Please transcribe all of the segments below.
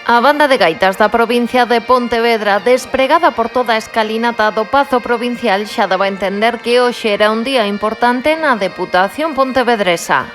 A banda de gaitas da provincia de Pontevedra, despregada por toda a escalinata do Pazo Provincial, xa daba a entender que hoxe era un día importante na Deputación pontevedresa.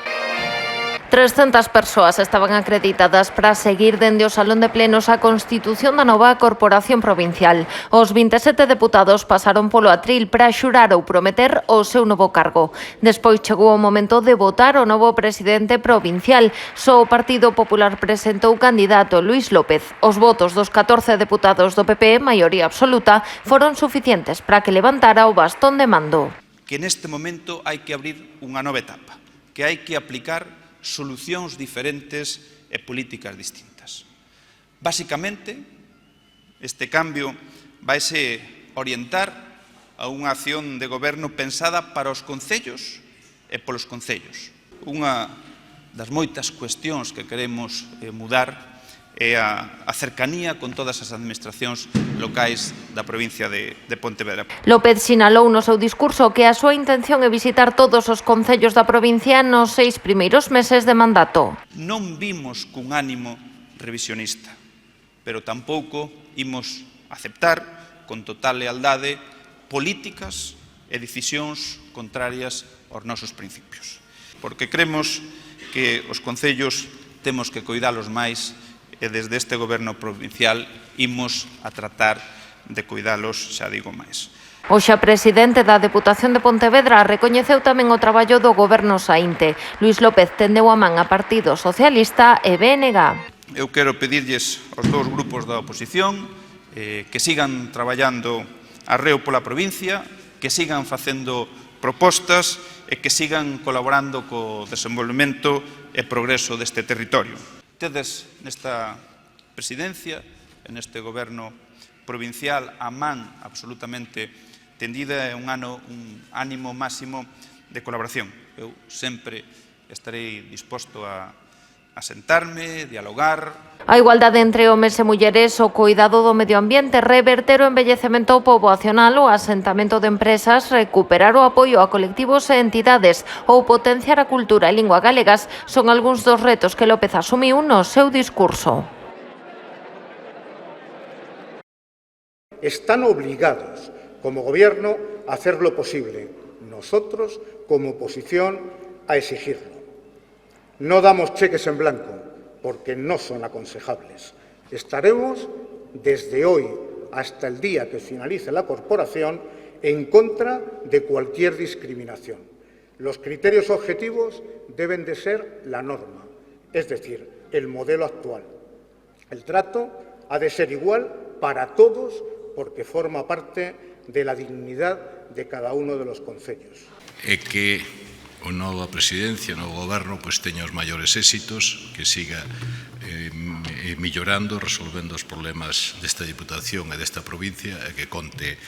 300 persoas estaban acreditadas para seguir dende o Salón de Plenos a constitución da nova Corporación Provincial. Os 27 deputados pasaron polo atril para xurar ou prometer o seu novo cargo. Despois chegou o momento de votar o novo presidente provincial. Só o Partido Popular presentou candidato Luís López. Os votos dos 14 deputados do PP, maioría absoluta, foron suficientes para que levantara o bastón de mando. Que neste momento hai que abrir unha nova etapa, que hai que aplicar solucións diferentes e políticas distintas. Básicamente, este cambio vaise orientar a unha acción de goberno pensada para os concellos e polos concellos. Unha das moitas cuestións que queremos mudar é a cercanía con todas as administracións locais da provincia de Pontevedra. López sinalou no seu discurso que a súa intención é visitar todos os concellos da provincia nos 6 primeiros meses de mandato. Non vimos cun ánimo revisionista, pero tampouco imos aceptar con total lealdade políticas e decisións contrarias aos nosos principios. Porque cremos que os concellos temos que coidalos máis e desde este goberno provincial imos a tratar de cuidalos, xa digo máis. O xa presidente da Deputación de Pontevedra recoñeceu tamén o traballo do goberno saínte. Luís López tendeu a man a Partido Socialista e BNG. Eu quero pedirlles aos dous grupos da oposición que sigan traballando arreo pola provincia, que sigan facendo propostas e que sigan colaborando co desenvolvemento e progreso deste territorio. Tedes nesta presidencia, en este goberno provincial, a man absolutamente tendida e un ánimo máximo de colaboración. Eu sempre estarei disposto a sentarme, dialogar. A igualdade entre homes e mulleres, o cuidado do medio ambiente, reverter o envellecemento poboacional, o asentamento de empresas, recuperar o apoio a colectivos e entidades ou potenciar a cultura e lingua galegas son algúns dos retos que López asumiu no seu discurso. Están obligados, como gobierno, a hacer lo posible. Nosotros, como oposición, a exigirlo. No damos cheques en blanco, porque no son aconsejables. Estaremos, desde hoy hasta el día que finalice la corporación, en contra de cualquier discriminación. Los criterios objetivos deben de ser la norma, es decir, el modelo actual. El trato ha de ser igual para todos porque forma parte de la dignidad de cada uno de los concellos. E que a nova presidencia, o novo goberno, teña os maiores éxitos, que siga mellorando, resolvendo os problemas desta Diputación e desta provincia e que conte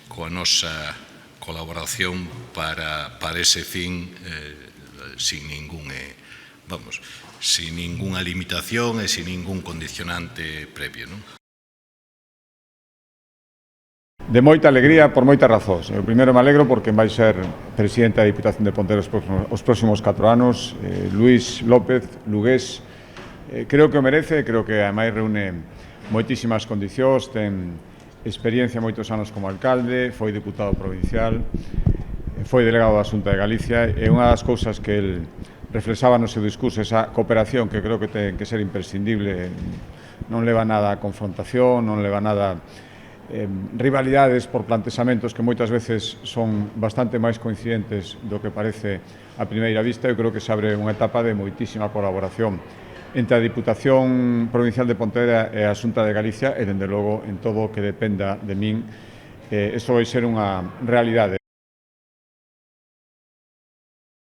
coa nosa colaboración para ese fin sin ningunha limitación e sin ningún condicionante previo, non? De moita alegría por moitas razóns. Eu primeiro me alegro porque vai ser presidente da Diputación de Pontevedra os próximos 4 anos, Luís López, lugués. Creo que o merece, creo que ademais reúne moitísimas condicións, ten experiencia moitos anos como alcalde, foi diputado provincial, foi delegado da Xunta de Galicia e unha das cousas que el reflexaba no seu discurso, esa cooperación que creo que ten que ser imprescindible, non leva nada a confrontación, non leva nada rivalidades por plantexamentos que moitas veces son bastante máis coincidentes do que parece a primeira vista. Eu creo que se abre unha etapa de moitísima colaboración entre a Diputación Provincial de Pontevedra e a Xunta de Galicia e, dende logo, en todo o que dependa de min, iso vai ser unha realidade.